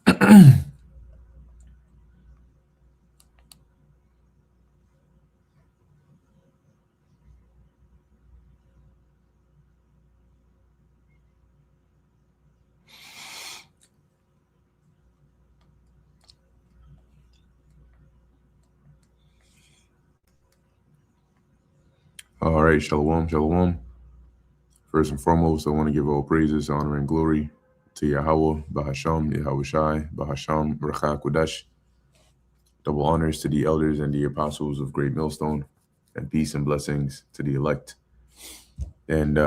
All right, shalom, shalom. First and foremost, I want to give all praises, honor, and glory to Yahweh, Bahasham, Yahweh Shai, Bahasham, Racha Kodesh. Double honors to the elders and the apostles of Great Millstone, and peace and blessings to the elect. And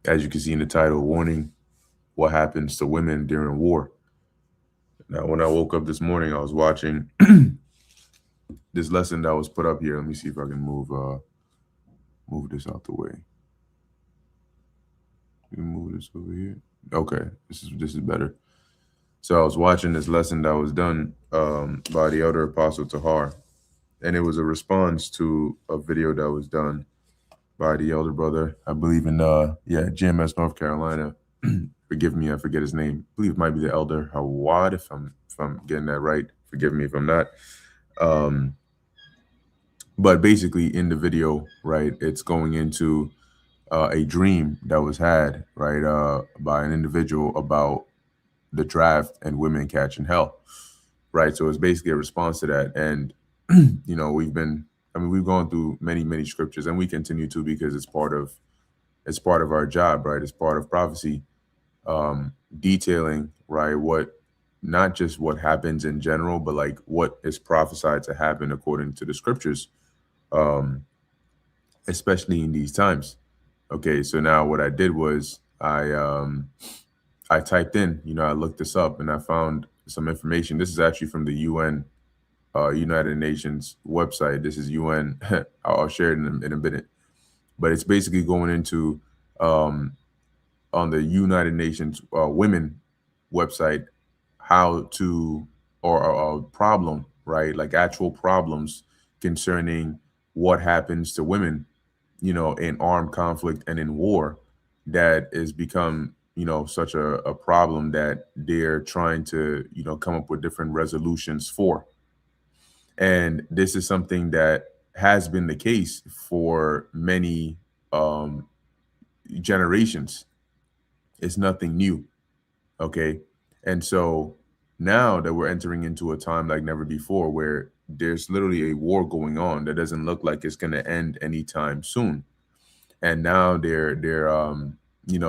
as you can see in the title, warning, what happens to women during war. Now, when I woke up this morning, I was watching this lesson that was put up here. Let me see if I can move this out the way. Move this over here. Okay, this is better. So I was watching this lesson that was done by the elder apostle Tahar, and it was a response to a video that was done by the elder brother, I believe in GMS North Carolina. Forgive me, I forget his name. I believe it might be the elder Hawad, if I'm getting that right. Forgive me if I'm not. But basically in the video, right, it's going into a dream that was had, right, by an individual about the draft and women catching hell, right? So it's basically a response to that. And, we've gone through many scriptures, and we continue to, because it's part of our job, right? It's part of prophecy, detailing, right, what, not just what happens in general, but like what is prophesied to happen according to the scriptures, especially in these times. Okay, so now what I did was I typed in, I looked this up and I found some information. This is actually from the UN, United Nations website. This is UN. I'll share it in a minute, but it's basically going into on the United Nations women website how to, or a problem, right? Like actual problems concerning what happens to women, in armed conflict and in war, that is become, such a problem that they're trying to, come up with different resolutions for. And this is something that has been the case for many generations. It's nothing new. Okay. And so now that we're entering into a time like never before, where there's literally a war going on that doesn't look like it's going to end anytime soon. And now they're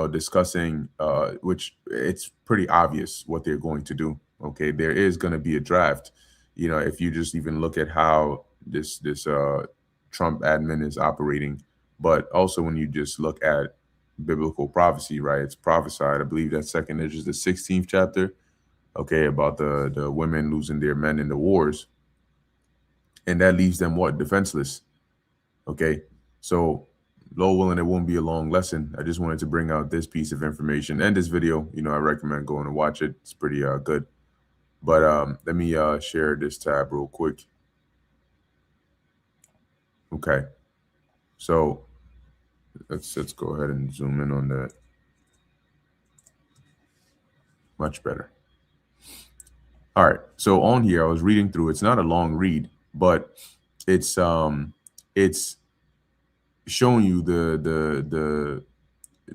discussing, which it's pretty obvious what they're going to do. Okay. There is going to be a draft. If you just even look at how this Trump admin is operating, but also when you just look at biblical prophecy, right? It's prophesied. I believe that second is the 16th chapter, okay, about the women losing their men in the wars. And that leaves them what? Defenseless. Okay. So Lord willing, it won't be a long lesson. I just wanted to bring out this piece of information and this video. I recommend going to watch it. It's pretty good. But let me share this tab real quick. Okay. So let's go ahead and zoom in on that. Much better. All right. So on here, I was reading through. It's not a long read, but it's showing you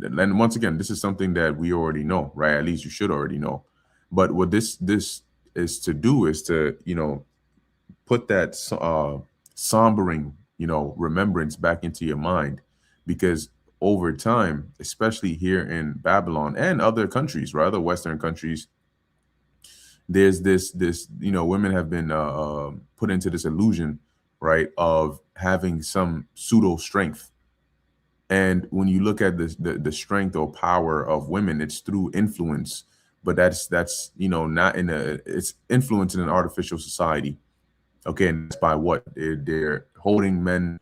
and once again, this is something that we already know, right? At least you should already know. But what this is to do is to, put that sombering, remembrance back into your mind, because over time, especially here in Babylon and other countries, right, other Western countries, there's this women have been put into this illusion, right, of having some pseudo strength. And when you look at the strength or power of women, it's through influence, but that's not it's influence in an artificial society. Okay, and that's by what they're holding men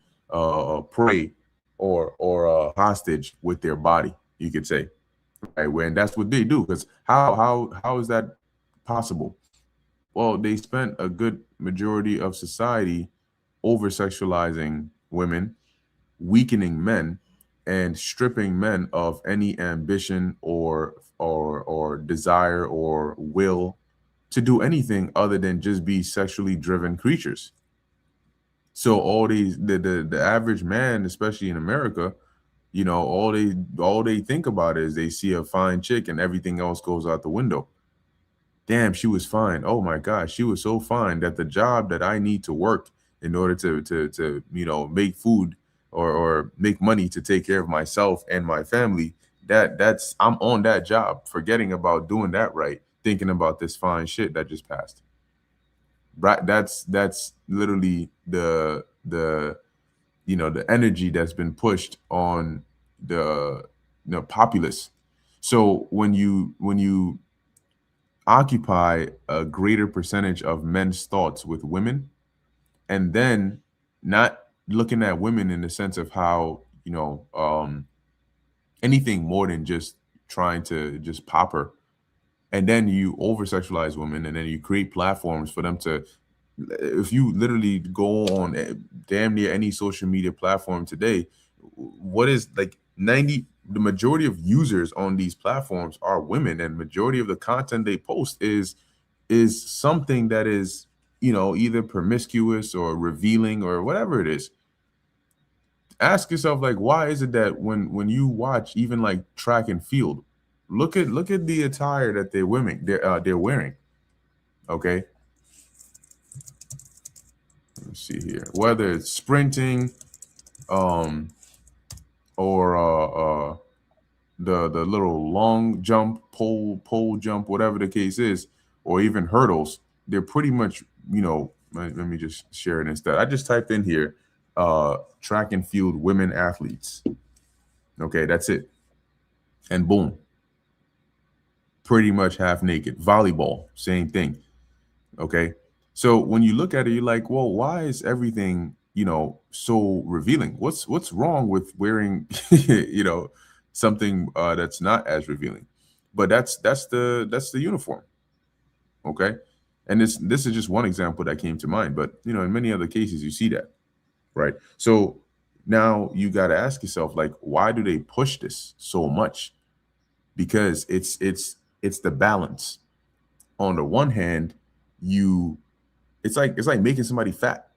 prey or hostage with their body, you could say, right? When that's what they do, because how is that possible? Well, they spent a good majority of society over sexualizing women, weakening men, and stripping men of any ambition or desire or will to do anything other than just be sexually driven creatures. So all these the average man, especially in America, you know, all they think about is they see a fine chick and everything else goes out the window. Damn, she was fine. Oh my gosh, she was so fine that the job that I need to work in order to make food or make money to take care of myself and my family, that's I'm on that job, forgetting about doing that right, thinking about this fine shit that just passed. Right, that's literally the energy that's been pushed on the populace. So when you occupy a greater percentage of men's thoughts with women, and then not looking at women in the sense of how anything more than just trying to just pop her, and then you over sexualize women, and then you create platforms for them to, if you literally go on damn near any social media platform today, what is like 90 the majority of users on these platforms are women, and majority of the content they post is something that is either promiscuous or revealing or whatever it is. Ask yourself, like, why is it that when you watch even like track and field, look at the attire that they're wearing. Okay, let's see here, whether it's sprinting, um or the little long jump, pole jump, whatever the case is, or even hurdles, they're pretty much, let me just share it instead. I just typed in here track and field women athletes. Okay, that's it. And boom, pretty much half naked. Volleyball, same thing. Okay. So when you look at it, you're like, well, why is everything, so revealing? What's wrong with wearing, something that's not as revealing? But that's the uniform. Okay. And this is just one example that came to mind, but in many other cases you see that, right? So now you got to ask yourself, like, why do they push this so much? Because it's the balance. On the one hand, you it's like making somebody fat.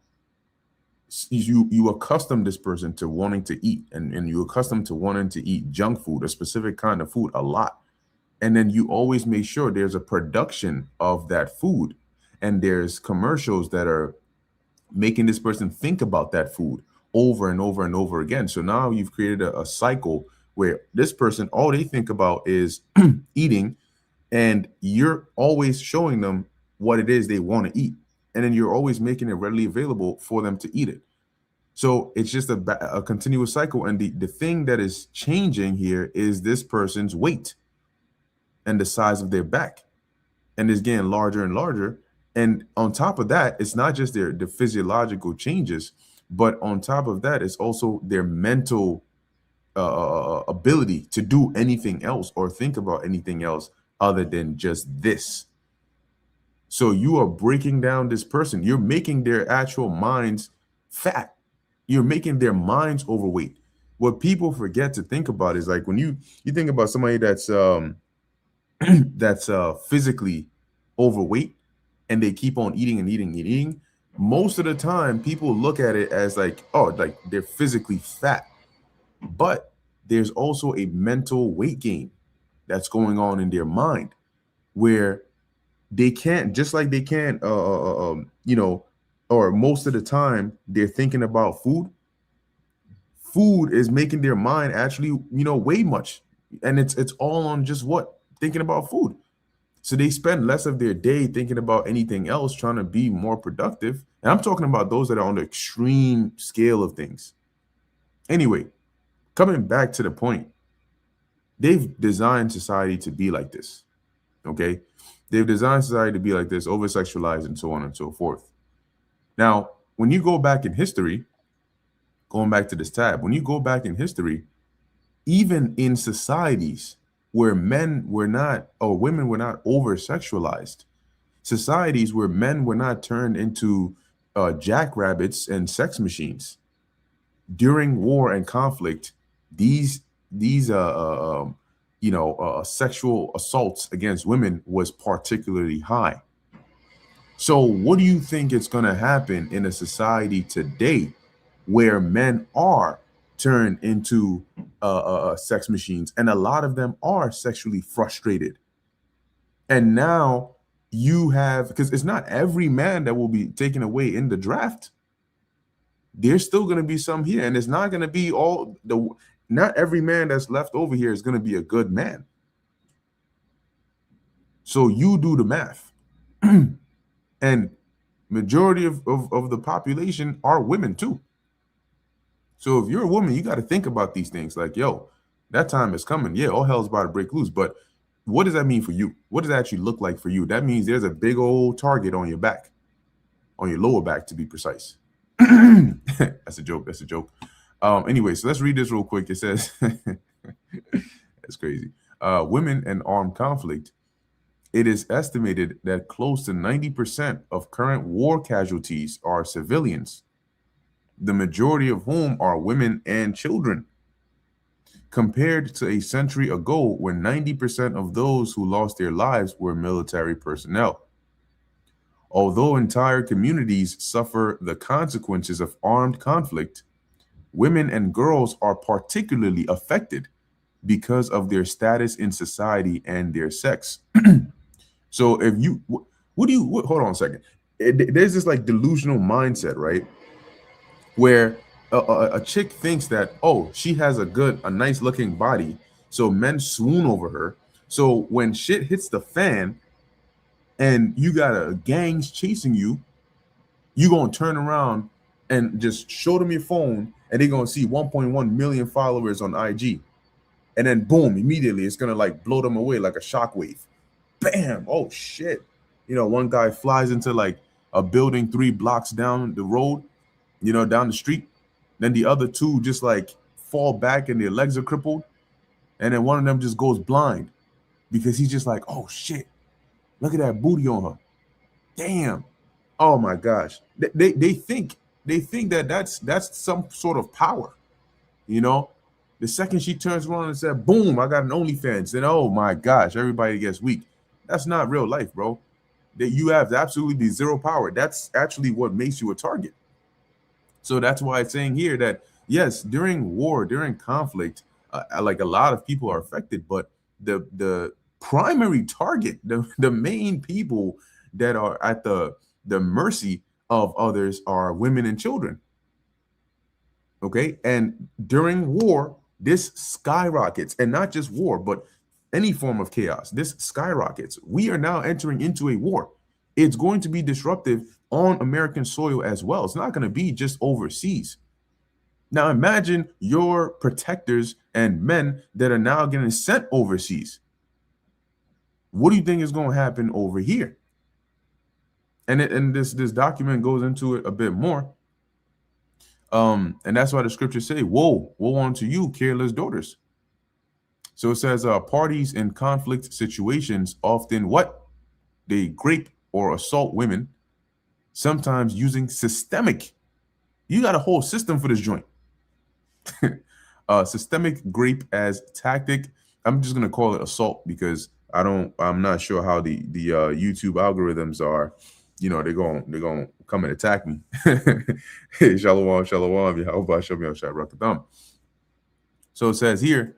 You accustom this person to wanting to eat, and you accustom to wanting to eat junk food, a specific kind of food, a lot. And then you always make sure there's a production of that food, and there's commercials that are making this person think about that food over and over and over again. So now you've created a cycle where this person, all they think about is eating, and you're always showing them what it is they want to eat, and then you're always making it readily available for them to eat it. So it's just a continuous cycle, and the thing that is changing here is this person's weight and the size of their back, and it's getting larger and larger. And on top of that, it's not just the physiological changes, but on top of that, it's also their mental ability to do anything else or think about anything else other than just this. So you are breaking down this person. You're making their actual minds fat. You're making their minds overweight. What people forget to think about is, like, when you think about somebody that's that's physically overweight, and they keep on eating and eating and eating, most of the time people look at it as like, oh, like they're physically fat. But there's also a mental weight gain that's going on in their mind, where they can't, just like they can't or most of the time they're thinking about food is making their mind actually weigh much, and it's all on just what, thinking about food. So they spend less of their day thinking about anything else, trying to be more productive. And I'm talking about those that are on the extreme scale of things. Anyway, coming back to the point, they've designed society to be like this. Okay, they've designed society to be like this, over sexualized and so on and so forth. Now, when you go back in history, going back to this tab, when you go back in history, even in societies where men were not, or women were not over sexualized, societies where men were not turned into jackrabbits and sex machines, during war and conflict, these sexual assaults against women was particularly high. So what do you think is going to happen in a society today where men are turned into sex machines, and a lot of them are sexually frustrated? And now you have, because it's not every man that will be taken away in the draft. There's still going to be some here, and it's not going to be all the. Not every man that's left over here is going to be a good man. So you do the math. And majority of the population are women too. So if you're a woman, you got to think about these things. Like, yo, that time is coming. Yeah, all hell's about to break loose. But what does that mean for you? What does that actually look like for you? That means there's a big old target on your back, on your lower back to be precise. That's a joke. That's a joke. Anyway, so let's read this real quick. It says, that's crazy. Women and armed conflict. It is estimated that close to 90% of current war casualties are civilians, the majority of whom are women and children, compared to a century ago when 90% of those who lost their lives were military personnel. Although entire communities suffer the consequences of armed conflict, women and girls are particularly affected because of their status in society and their sex. So if you, hold on a second. There's this like delusional mindset, right? Where a chick thinks that, oh, she has a nice looking body, so men swoon over her. So when shit hits the fan and you got a gangs chasing you, you gonna turn around and just show them your phone, and they're gonna see 1.1 million followers on IG, and then boom, immediately it's gonna like blow them away like a shockwave. Bam! Oh shit! You know, one guy flies into like a building 3 blocks down the road, down the street. Then the other two just like fall back and their legs are crippled. And then one of them just goes blind because he's just like, oh shit, look at that booty on her. Damn. Oh my gosh. They think that that's some sort of power. The second she turns around and said, boom, I got an OnlyFans, then oh my gosh, everybody gets weak. That's not real life, bro. That you have absolutely zero power. That's actually what makes you a target. So that's why it's saying here that, yes, during war, during conflict, like a lot of people are affected, but the primary target, the main people that are at the mercy of others are women and children. Okay. And during war, this skyrockets, and not just war, but any form of chaos, this skyrockets. We are now entering into a war. It's going to be disruptive on American soil as well. It's not going to be just overseas. Now imagine your protectors and men that are now getting sent overseas. What do you think is going to happen over here? And this document goes into it a bit more. And that's why the scriptures say, woe unto you, careless daughters. So it says, parties in conflict situations often what? They grape or assault women, sometimes using systemic. You got a whole system for this joint. Systemic grape as tactic. I'm just gonna call it assault because I'm not sure how the YouTube algorithms are. They're gonna come and attack me. Hey, shalom, Yehovah, show me on Shabbat. So it says here,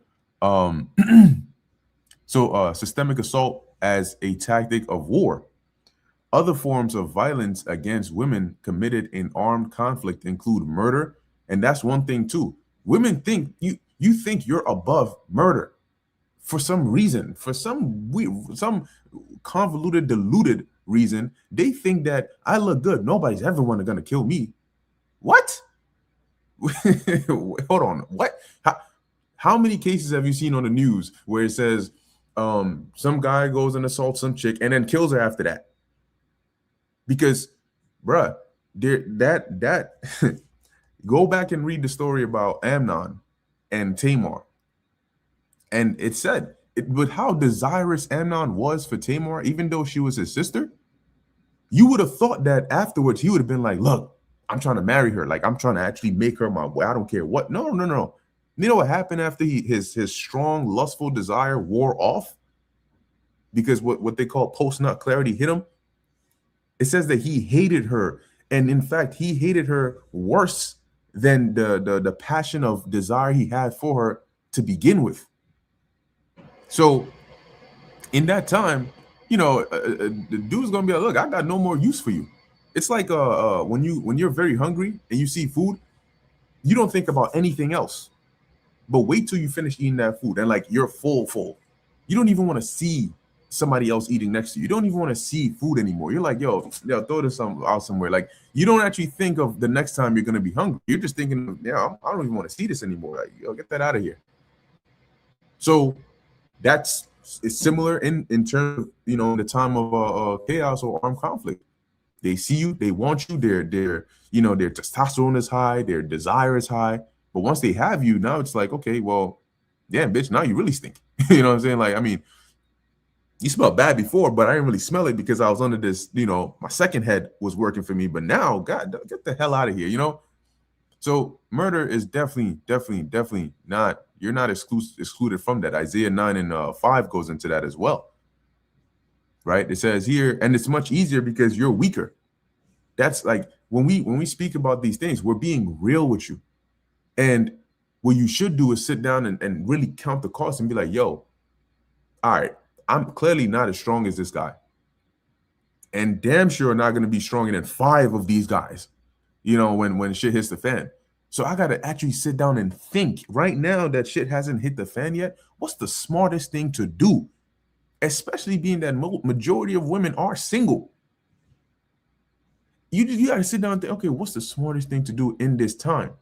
systemic assault as a tactic of war. Other forms of violence against women committed in armed conflict include murder, and that's one thing too. Women think you think you're above murder for some reason, for some convoluted, diluted reason. They think that I look good. Nobody's ever gonna kill me. What? Hold on. What? How many cases have you seen on the news where it says some guy goes and assaults some chick and then kills her after that? Because, bruh, that go back and read the story about Amnon and Tamar. And it said, with how desirous Amnon was for Tamar, even though she was his sister, you would have thought that afterwards he would have been like, look, I'm trying to marry her. Like, I'm trying to actually make her my wife. I don't care what. No. You know what happened after his strong, lustful desire wore off? Because what they call post-nut clarity hit him. It says that he hated her, and in fact, he hated her worse than the passion of desire he had for her to begin with. So in that time, the dude's gonna be like, look, I got no more use for you. It's like when you're very hungry and you see food, you don't think about anything else. But wait till you finish eating that food and like you're full. You don't even want to see somebody else eating next to you. You don't even want to see food anymore. You're like, yo, throw this out somewhere. Like you don't actually think of the next time you're gonna be hungry. You're just thinking, yeah, I don't even want to see this anymore. Like, yo, get that out of here. So it's similar in terms of, in the time of chaos or armed conflict. They see you, they want you, their their testosterone is high, their desire is high. But once they have you, now it's like, okay, well, damn, bitch, now you really stink. You know what I'm saying? Like, I mean, you smelled bad before, but I didn't really smell it because I was under this, my second head was working for me. But now, God, get the hell out of here, So murder is definitely not, you're not excluded from that. Isaiah 9 and 5 goes into that as well. Right? It says here, and it's much easier because you're weaker. That's like when we speak about these things, we're being real with you. And what you should do is sit down and really count the cost and be like, yo, all right, I'm clearly not as strong as this guy. And damn sure not going to be stronger than 5 of these guys, when shit hits the fan. So I got to actually sit down and think right now that shit hasn't hit the fan yet. What's the smartest thing to do? Especially being that majority of women are single. You got to sit down and think, okay, what's the smartest thing to do in this time?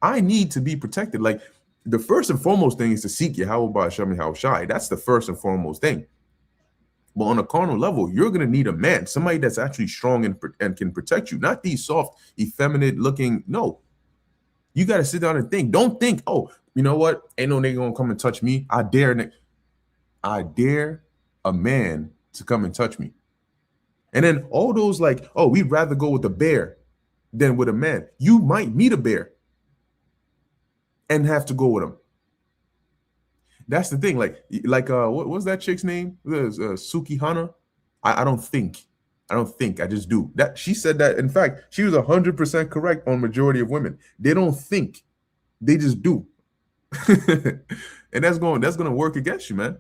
I need to be protected. Like the first and foremost thing is to seek Yahweh Ba'ashem Yahushai. That's the first and foremost thing. But on a carnal level, you're going to need a man, somebody that's actually strong and can protect you, not these soft, effeminate looking. No, you got to sit down and think. Don't think, oh, you know what? Ain't no nigga going to come and touch me. I dare a man to come and touch me. And then all those like, oh, we'd rather go with a bear than with a man. You might meet a bear and have to go with him. That's the thing. Like what was that chick's name? Suki Hana. I don't think. I just do. That she said that. In fact, she was 100% correct on majority of women. They don't think, they just do. And that's gonna work against you, man.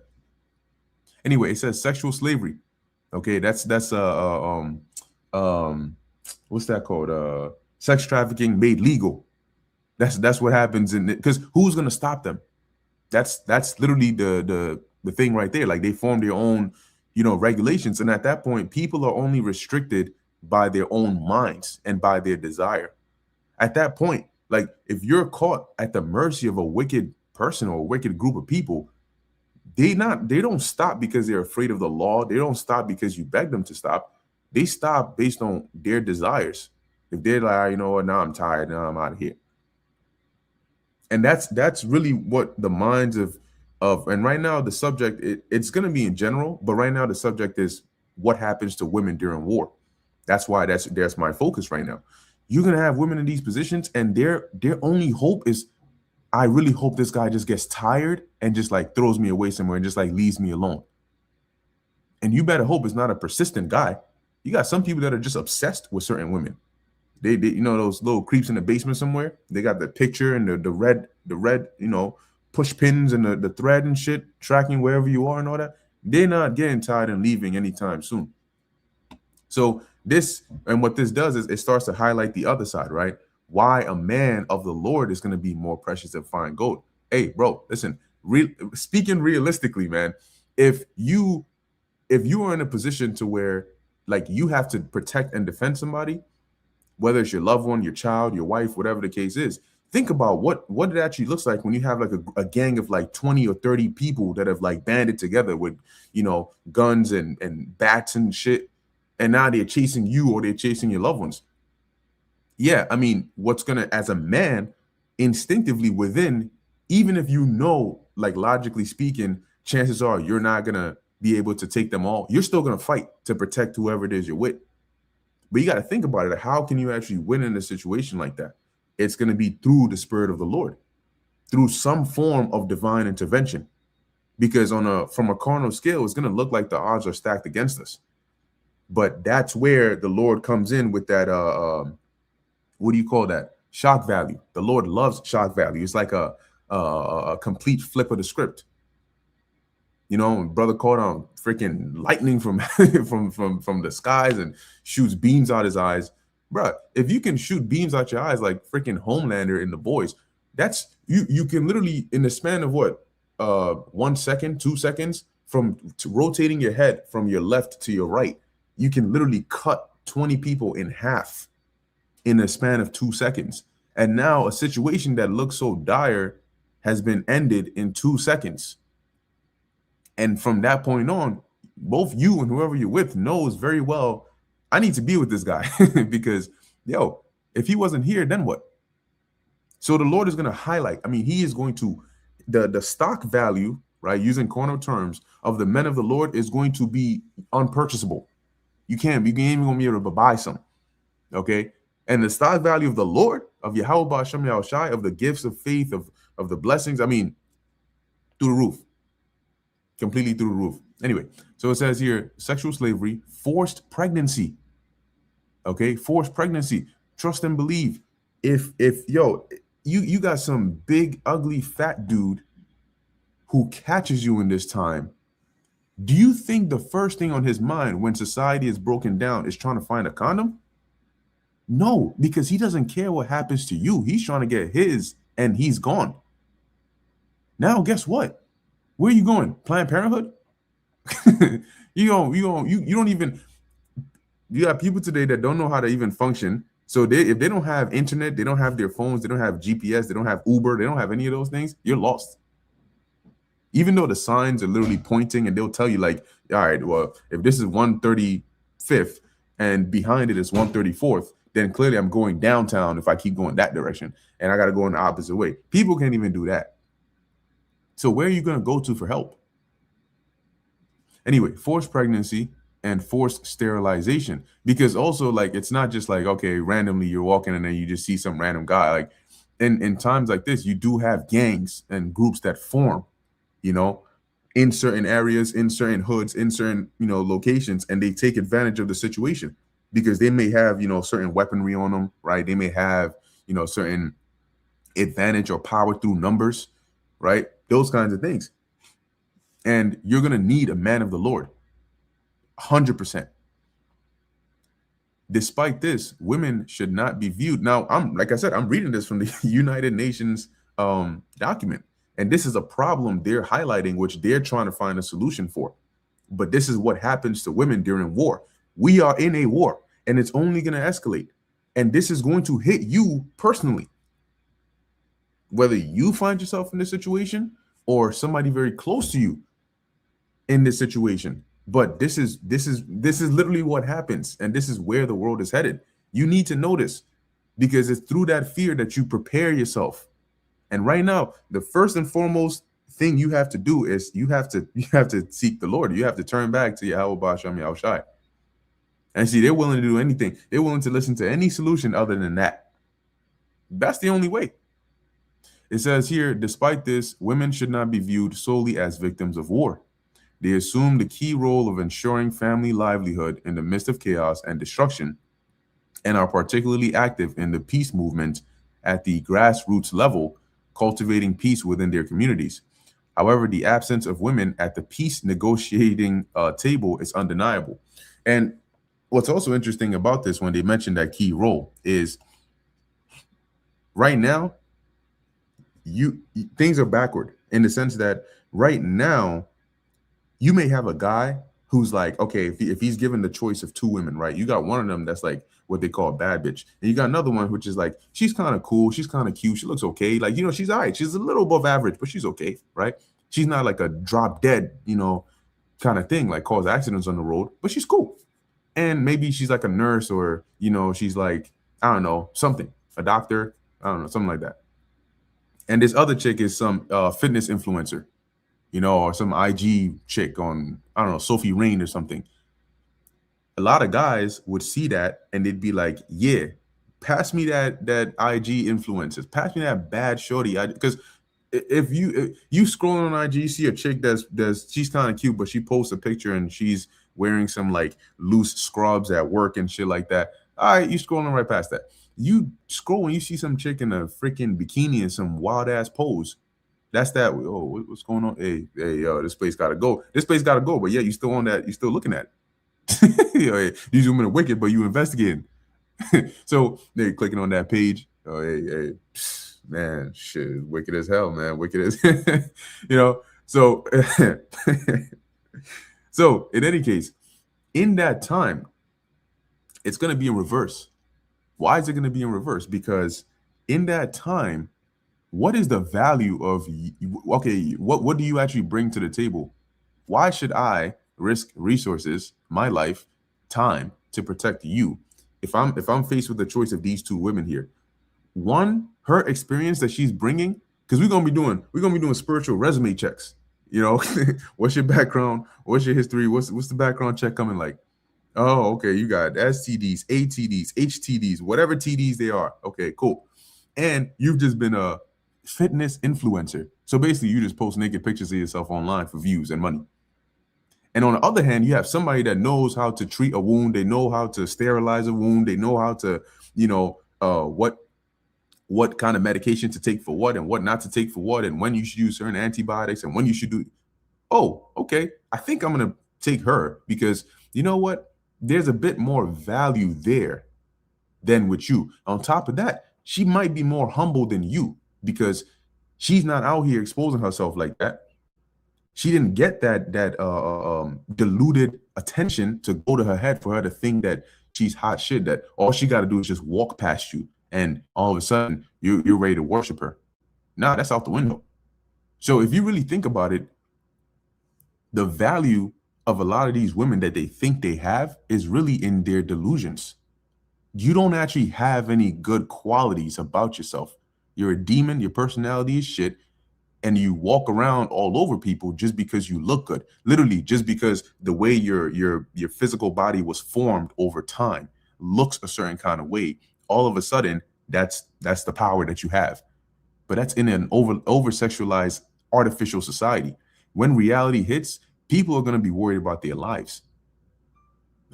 Anyway, it says sexual slavery. Okay, that's what's that called? Sex trafficking made legal. That's what happens because who's gonna stop them? That's literally the thing right there. Like they form their own, regulations, and at that point, people are only restricted by their own minds and by their desire. At that point, like if you're caught at the mercy of a wicked person or a wicked group of people, they don't stop because they're afraid of the law. They don't stop because you beg them to stop. They stop based on their desires. If they're like, you know what, now I'm tired, now I'm out of here. And that's really what the minds of and right now the subject, it's going to be in general, but right now the subject is what happens to women during war. That's why that's my focus right now. You're going to have women in these positions and their only hope is, I really hope this guy just gets tired and just like throws me away somewhere and just like leaves me alone. And you better hope it's not a persistent guy. You got some people that are just obsessed with certain women. They those little creeps in the basement somewhere. They got the picture and the red, push pins and the thread and shit, tracking wherever you are and all that. They're not getting tired and leaving anytime soon. So what this does is it starts to highlight the other side, right? Why a man of the Lord is going to be more precious than fine gold. Hey, bro, listen, speaking realistically, man, if you are in a position to where like you have to protect and defend somebody, whether it's your loved one, your child, your wife, whatever the case is, think about what it actually looks like when you have like a gang of like 20 or 30 people that have like banded together with, guns and bats and shit. And now they're chasing you or they're chasing your loved ones. Yeah, I mean, as a man, instinctively within, even if like logically speaking, chances are you're not going to be able to take them all. You're still going to fight to protect whoever it is you're with. But you got to think about it. How can you actually win in a situation like that? It's going to be through the Spirit of the Lord, through some form of divine intervention. Because from a carnal scale, it's going to look like the odds are stacked against us. But that's where the Lord comes in with that what do you call that? Shock value. The Lord loves shock value. It's like a complete flip of the script. You know, brother caught on freaking lightning from from the skies and shoots beams out his eyes. Bruh, if you can shoot beams out your eyes like freaking Homelander in The Boys, that's you can literally in the span of what 1 second, 2 seconds from rotating your head from your left to your right, you can literally cut 20 people in half in a span of 2 seconds. And now a situation that looks so dire has been ended in 2 seconds. And from that point on, both you and whoever you're with knows very well, I need to be with this guy because, yo, if he wasn't here, then what? So the Lord is going to highlight. I mean, he is going to, the stock value, right, using carnal terms of the men of the Lord is going to be unpurchasable. You ain't even going to be able to buy some. Okay. And the stock value of the Lord, of Yahweh Ba'ashem Yahushai, of the gifts of faith, of the blessings, I mean, through the roof. Completely through the roof. Anyway, so it says here, sexual slavery, forced pregnancy. Okay, forced pregnancy. Trust and believe. If you got some big, ugly, fat dude who catches you in this time, do you think the first thing on his mind when society is broken down is trying to find a condom? No, because he doesn't care what happens to you. He's trying to get his, and he's gone. Now, guess what? Where are you going? Planned Parenthood? You don't even. You have people today that don't know how to even function. So if they don't have internet, they don't have their phones, they don't have GPS, they don't have Uber, they don't have any of those things, you're lost. Even though the signs are literally pointing and they'll tell you like, all right, well, if this is 135th and behind it is 134th, then clearly I'm going downtown if I keep going that direction and I got to go in the opposite way. People can't even do that. So where are you going to go to for help? Anyway, forced pregnancy and forced sterilization, because also like it's not just like, okay, randomly you're walking and then you just see some random guy. Like in times like this, you do have gangs and groups that form, you know, in certain areas, in certain hoods, in certain, you know, locations, and they take advantage of the situation because they may have, you know, certain weaponry on them, right? They may have, you know, certain advantage or power through numbers, right? Those kinds of things. And you're going to need a man of the Lord. 100%. Despite this, women should not be viewed. Now, like I said, I'm reading this from the United Nations document. And this is a problem they're highlighting, which they're trying to find a solution for. But this is what happens to women during war. We are in a war, and it's only going to escalate. And this is going to hit you personally. Whether you find yourself in this situation or somebody very close to you in this situation. But this is literally what happens, and this is where the world is headed. You need to know this because it's through that fear that you prepare yourself. And right now, the first and foremost thing you have to do is you have to seek the Lord. You have to turn back to Yahweh Ba'ashem Yahushai. And see, they're willing to do anything. They're willing to listen to any solution other than that. That's the only way. It says here, despite this, women should not be viewed solely as victims of war. They assume the key role of ensuring family livelihood in the midst of chaos and destruction, and are particularly active in the peace movement at the grassroots level, cultivating peace within their communities. However, the absence of women at the peace negotiating table is undeniable. And what's also interesting about this, when they mention that key role, is right now, things are backward in the sense that right now, you may have a guy who's like, okay, if he's given the choice of two women, right? You got one of them that's like what they call a bad bitch. And you got another one, which is like, she's kind of cool. She's kind of cute. She looks okay. Like, you know, she's all right. She's a little above average, but she's okay, right? She's not like a drop dead, you know, kind of thing, like cause accidents on the road, but she's cool. And maybe she's like a nurse or, you know, she's like, I don't know, something, a doctor, I don't know, something like that. And this other chick is some fitness influencer, you know, or some IG chick on, I don't know, Sophie Rain or something. A lot of guys would see that and they'd be like, yeah, pass me that IG influencers, pass me that bad shorty. Because if you scroll on IG, see a chick that's she's kind of cute, but she posts a picture and she's wearing some like loose scrubs at work and shit like that. All right, you scrolling right past that. You scroll and you see some chick in a freaking bikini and some wild ass pose. That's that. Oh, what's going on? Hey, yo, this place gotta go. This place gotta go. But yeah, you still on that. You still looking at it. Hey, these women are wicked, but you investigating. So they clicking on that page. Oh, hey, man, shit, wicked as hell, man. Wicked as, you know. So, so in any case, in that time, it's gonna be in reverse. Why is it gonna be in reverse? Because in that time, what is the value of okay, what do you actually bring to the table? Why should I risk resources, my life, time to protect you if I'm faced with the choice of these two women here? One, her experience that she's bringing, because we're gonna be doing spiritual resume checks. You know, what's your background? What's your history? What's the background check coming like? Oh, okay, you got STDs, ATDs, HTDs, whatever TDs they are. Okay, cool. And you've just been a fitness influencer. So basically, you just post naked pictures of yourself online for views and money. And on the other hand, you have somebody that knows how to treat a wound. They know how to sterilize a wound. They know how to, what kind of medication to take for what and what not to take for what, and when you should use certain antibiotics and when you should do. Oh, okay. I think I'm gonna take her because you know what? There's a bit more value there than with you. On top of that, she might be more humble than you because she's not out here exposing herself like that. She didn't get that diluted attention to go to her head for her to think that she's hot shit. That all she got to do is just walk past you, and all of a sudden you're ready to worship her. Nah, that's out the window. So if you really think about it, the value of a lot of these women that they think they have is really in their delusions. You don't actually have any good qualities about yourself. You're a demon, your personality is shit, and you walk around all over people just because you look good. Literally, just because the way your physical body was formed over time looks a certain kind of way. All of a sudden, that's the power that you have. But that's in an over sexualized artificial society. When reality hits, people are going to be worried about their lives.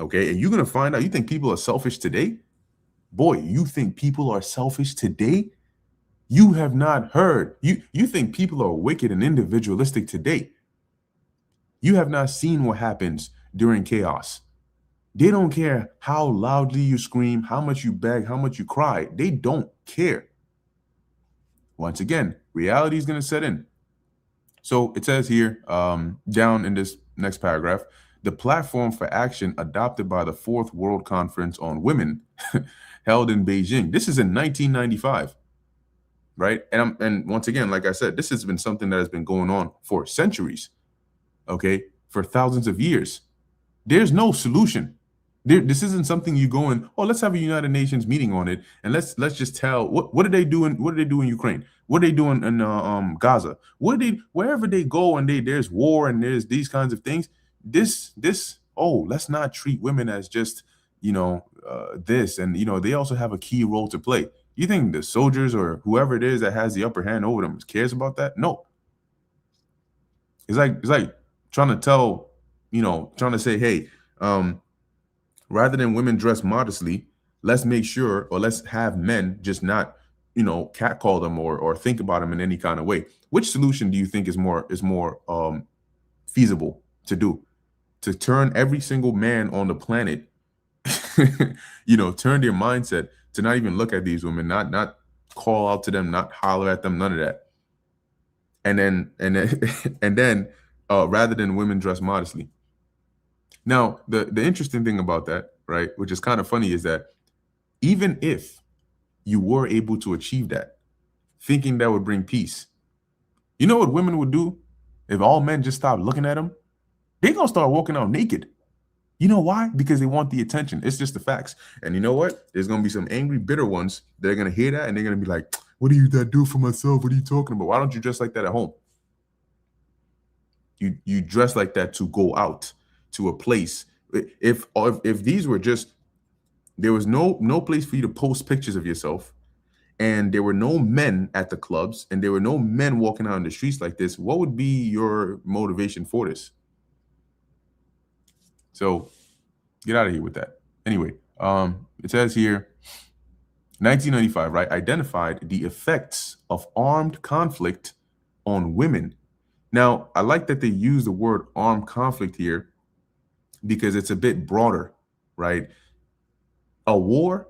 Okay, and you're going to find out. You think people are selfish today? Boy, you think people are selfish today? You have not heard. You think people are wicked and individualistic today. You have not seen what happens during chaos. They don't care how loudly you scream, how much you beg, how much you cry. They don't care. Once again, reality is going to set in. So it says here, down in this next paragraph, the platform for action adopted by the Fourth World Conference on Women held in Beijing. This is in 1995, right? And once again, like I said, this has been something that has been going on for centuries, okay, for thousands of years. There's no solution. This isn't something you go in, oh, let's have a United Nations meeting on it, and let's just tell what did they do in Ukraine? What are they doing in Gaza? Wherever they go and there's war and there's these kinds of things. Let's not treat women as just this, and they also have a key role to play. You think the soldiers or whoever it is that has the upper hand over them cares about that? No. It's like trying to tell, trying to say, hey, rather than women dress modestly, let's make sure, or let's have men just not, catcall them or think about them in any kind of way. Which solution do you think is more feasible to do? To turn every single man on the planet, turn their mindset to not even look at these women, not call out to them, not holler at them, none of that. And then rather than women dress modestly. Now, the interesting thing about that, right, which is kind of funny, is that even if you were able to achieve that, thinking that would bring peace, you know what women would do if all men just stopped looking at them? They're going to start walking out naked. You know why? Because they want the attention. It's just the facts. And you know what? There's going to be some angry, bitter ones that are going to hear that, and they're going to be like, what do you do for myself? What are you talking about? Why don't you dress like that at home? You dress like that to go out to a place. If these were just, there was no place for you to post pictures of yourself, and there were no men at the clubs, and there were no men walking out in the streets like this, what would be your motivation for this? So get out of here with that. Anyway, it says here, 1995, right, identified the effects of armed conflict on women. Now, I like that they use the word armed conflict here because it's a bit broader, right? A war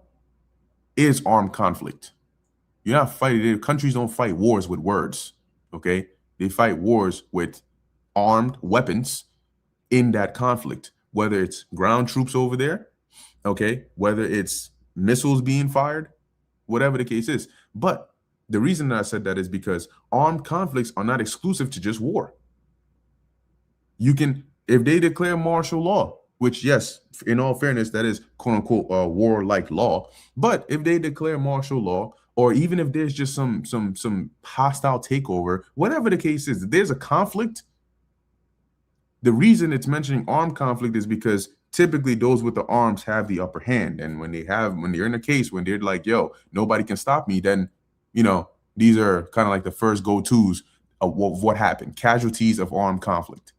is armed conflict. You're not fighting. Countries don't fight wars with words, okay? They fight wars with armed weapons in that conflict, whether it's ground troops over there, okay, whether it's missiles being fired, whatever the case is. But the reason that I said that is because armed conflicts are not exclusive to just war. You can, if they declare martial law, which, yes, in all fairness, that is quote unquote war-like law. But if they declare martial law, or even if there's just some hostile takeover, whatever the case is, there's a conflict. The reason it's mentioning armed conflict is because typically those with the arms have the upper hand. And when they're in a case when they're like, yo, nobody can stop me, then, these are kind of like the first go-tos of what happened, casualties of armed conflict.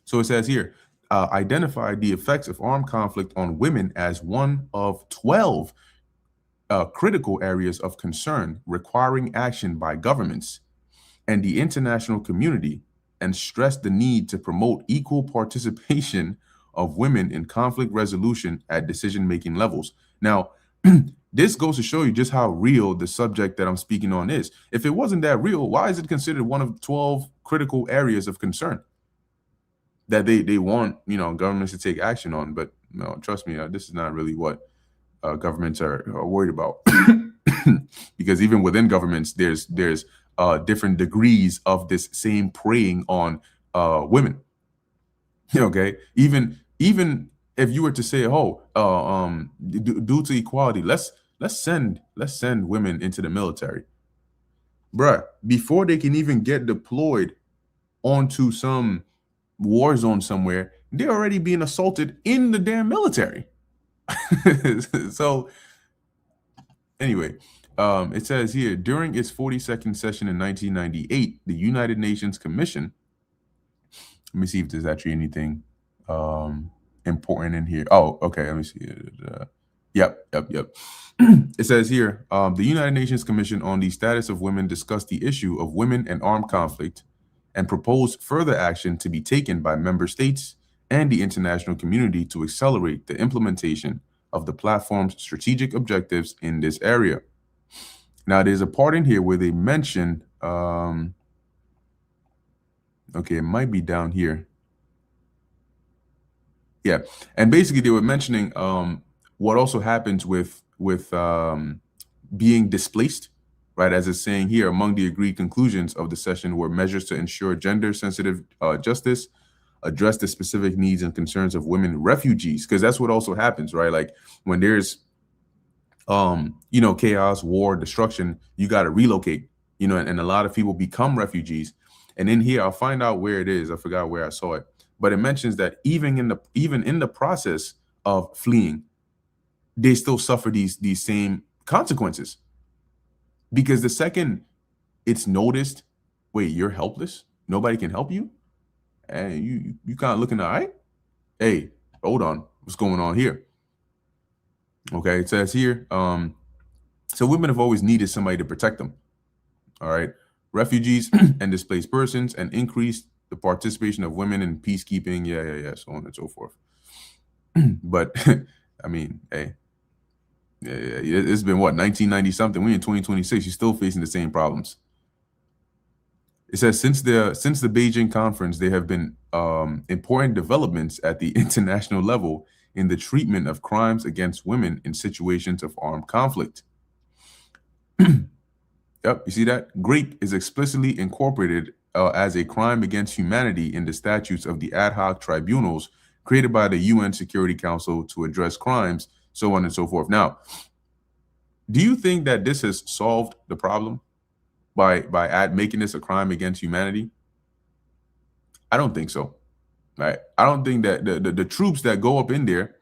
So it says here, identified the effects of armed conflict on women as one of 12 critical areas of concern requiring action by governments and the international community, and stressed the need to promote equal participation of women in conflict resolution at decision-making levels. Now, this goes to show you just how real the subject that I'm speaking on is. If it wasn't that real, why is it considered one of 12 critical areas of concern that they want, governments to take action on? But no, trust me, this is not really what governments are worried about. Because even within governments, there's different degrees of this same preying on women. Okay, even if you were to say, due to equality, let's send women into the military, bruh. Before they can even get deployed onto some war zone somewhere, they're already being assaulted in the damn military. So anyway, it says here, during its 42nd session in 1998, the United Nations Commission, let me see if there's actually anything important in here. Oh, okay, let me see. Yep. It says here, the United Nations Commission on the Status of Women discussed the issue of women and armed conflict and proposed further action to be taken by member states and the international community to accelerate the implementation of the platform's strategic objectives in this area. Now, there's a part in here where they mention, okay, it might be down here. Yeah, and basically they were mentioning what also happens with being displaced, right? As it's saying here, among the agreed conclusions of the session were measures to ensure gender-sensitive justice, address the specific needs and concerns of women refugees, because that's what also happens, right? Like when there's chaos, war, destruction, you got to relocate, and a lot of people become refugees. And in here, I'll find out where it is. I forgot where I saw it, but it mentions that even in the process of fleeing, they still suffer these same consequences. Because the second it's noticed, wait, you're helpless, nobody can help you, and you kind of looking, all right, hey, hold on, what's going on here? Okay, it says here, so women have always needed somebody to protect them. All right, refugees and displaced persons, and increase the participation of women in peacekeeping, yeah, so on and so forth. But I mean, hey, yeah, it's been what, 1990 something. We in 2026. You're still facing the same problems. It says since the Beijing conference, there have been important developments at the international level in the treatment of crimes against women in situations of armed conflict. Yep, you see that? Rape is explicitly incorporated as a crime against humanity in the statutes of the ad hoc tribunals created by the UN Security Council to address crimes, so on and so forth. Now, do you think that this has solved the problem by making this a crime against humanity? I don't think so. Right? I don't think that the troops that go up in there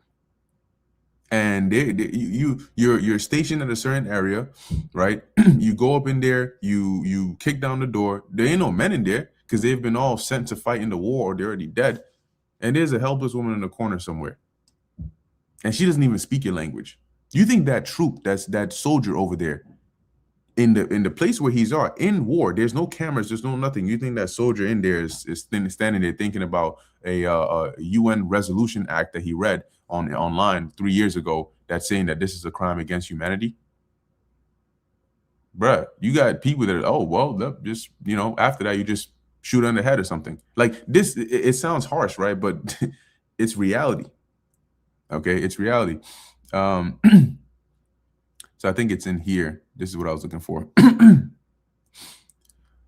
and you're stationed in a certain area, right? You go up in there, you kick down the door. There ain't no men in there because they've been all sent to fight in the war, or they're already dead. and there's a helpless woman in the corner somewhere, and she doesn't even speak your language. You think that troop, that's that soldier over there in the place where he's are in war, there's no cameras, there's no nothing. You think that soldier in there is standing there thinking about a UN resolution act that he read online 3 years ago that's saying that this is a crime against humanity? Bruh, you got people that are, oh, well, just, after that, you just shoot on the head or something. Like this, it sounds harsh, right? But it's reality. Okay, it's reality. So I think it's in here. This is what I was looking for.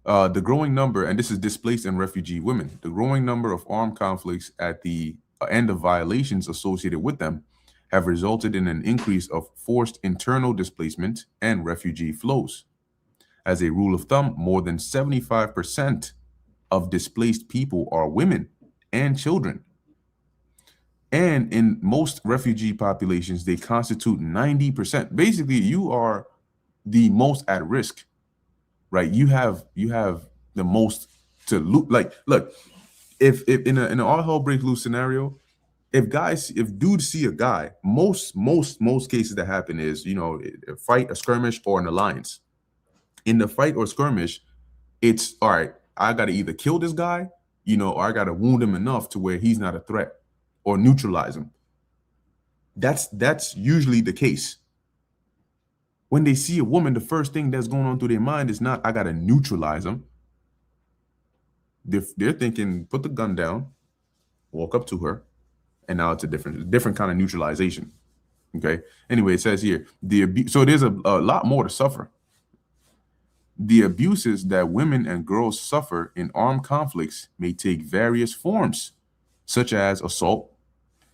The growing number, and this is displaced and refugee women, the growing number of armed conflicts at the end of violations associated with them have resulted in an increase of forced internal displacement and refugee flows. As a rule of thumb, more than 75% of displaced people are women and children. And in most refugee populations, they constitute 90%. Basically, you are the most at risk, right? You have the most to lose. Like, look, if in an all hell break loose scenario, if dudes see a guy, most cases that happen is, a fight, a skirmish, or an alliance. In the fight or skirmish, it's all right, I got to either kill this guy, or I got to wound him enough to where he's not a threat or neutralize him. That's usually the case. When they see a woman, the first thing that's going on through their mind is not, I got to neutralize them. They're thinking, put the gun down, walk up to her, and now it's a different kind of neutralization. Okay. Anyway, it says here, so there's a lot more to suffer. The abuses that women and girls suffer in armed conflicts may take various forms, such as assault,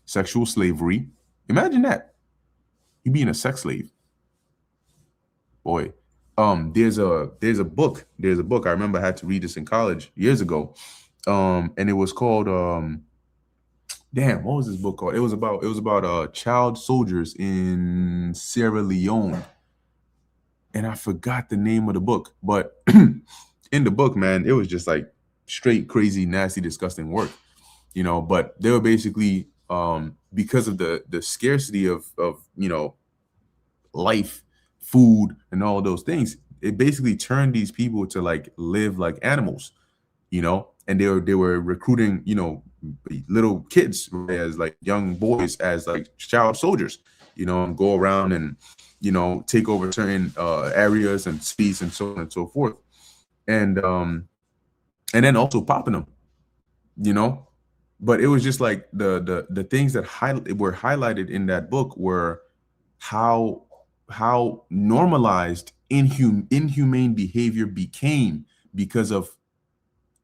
sexual slavery. Imagine that. You being a sex slave. Boy, there's a book. I remember I had to read this in college years ago. And it was called damn, what was this book called? It was about child soldiers in Sierra Leone. And I forgot the name of the book, but in the book, man, it was just like straight crazy, nasty, disgusting work, but they were basically, because of the scarcity of life, food, and all of those things, it basically turned these people to like live like animals, and they were recruiting, little kids as like young boys as like child soldiers, and go around and take over certain areas and cities and so on and so forth, and then also popping them, but it was just like the things that were highlighted in that book were how normalized inhumane behavior became because of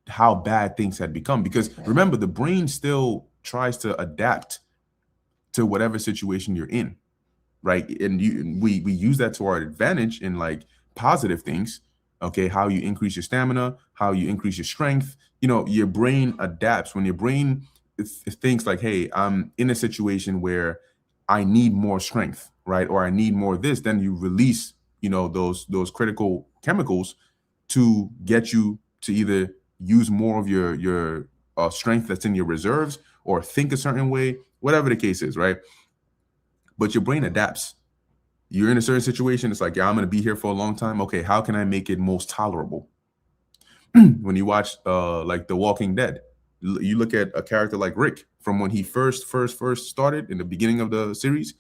how bad things had become. Because remember, the brain still tries to adapt to whatever situation you're in, right? And we use that to our advantage in like positive things. Okay, how you increase your stamina, how you increase your strength. Your brain adapts. When your brain thinks like, hey, I'm in a situation where I need more strength, right? Or I need more of this, then you release, those critical chemicals to get you to either use more of your strength that's in your reserves, or think a certain way, whatever the case is, right? But your brain adapts. You're in a certain situation, it's like, yeah, I'm going to be here for a long time. Okay, how can I make it most tolerable? When you watch like The Walking Dead, you look at a character like Rick, from when he first started in the beginning of the series